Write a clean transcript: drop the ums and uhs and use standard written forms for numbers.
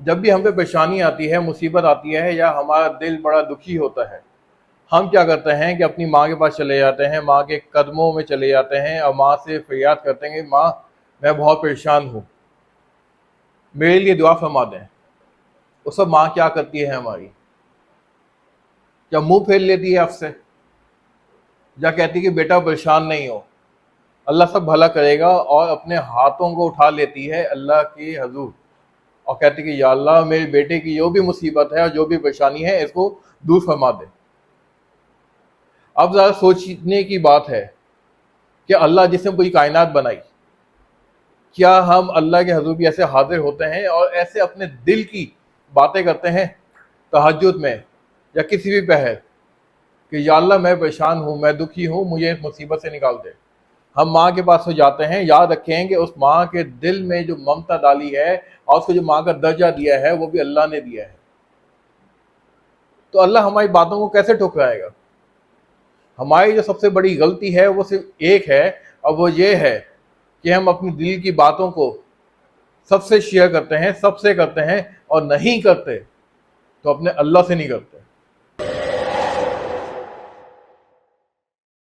جب بھی ہم پہ پریشانی آتی ہے، مصیبت آتی ہے، یا ہمارا دل بڑا دکھی ہوتا ہے، ہم کیا کرتے ہیں کہ اپنی ماں کے پاس چلے جاتے ہیں، ماں کے قدموں میں چلے جاتے ہیں اور ماں سے فریاد کرتے ہیں کہ ماں میں بہت پریشان ہوں، میرے لیے دعا فرما دیں۔ اس وقت ماں کیا کرتی ہے ہماری؟ کیا منہ پھیر لیتی ہے آپ سے، یا کہتی کہ بیٹا پریشان نہیں ہو، اللہ سب بھلا کرے گا، اور اپنے ہاتھوں کو اٹھا لیتی ہے اللہ کی حضور اور کہتی کہ یا اللہ میرے بیٹے کی جو بھی مصیبت ہے اور جو بھی پریشانی ہے اس کو دور فرما دے۔ اب ذرا سوچنے کی بات ہے کہ اللہ جس نے پوری کائنات بنائی، کیا ہم اللہ کے حضور بھی ایسے حاضر ہوتے ہیں اور ایسے اپنے دل کی باتیں کرتے ہیں تہجد میں یا کسی بھی پہر کہ یا اللہ میں پریشان ہوں، میں دکھی ہوں، مجھے اس مصیبت سے نکال دے؟ ہم ماں کے پاس ہو جاتے ہیں، یاد رکھیں کہ اس ماں کے دل میں جو ممتا ڈالی ہے اور اس کو جو ماں کا درجہ دیا ہے وہ بھی اللہ نے دیا ہے، تو اللہ ہماری باتوں کو کیسے ٹھکرائے گا؟ ہماری جو سب سے بڑی غلطی ہے وہ صرف ایک ہے، اور وہ یہ ہے کہ ہم اپنی دل کی باتوں کو سب سے شیئر کرتے ہیں، سب سے کرتے ہیں، اور نہیں کرتے تو اپنے اللہ سے نہیں کرتے۔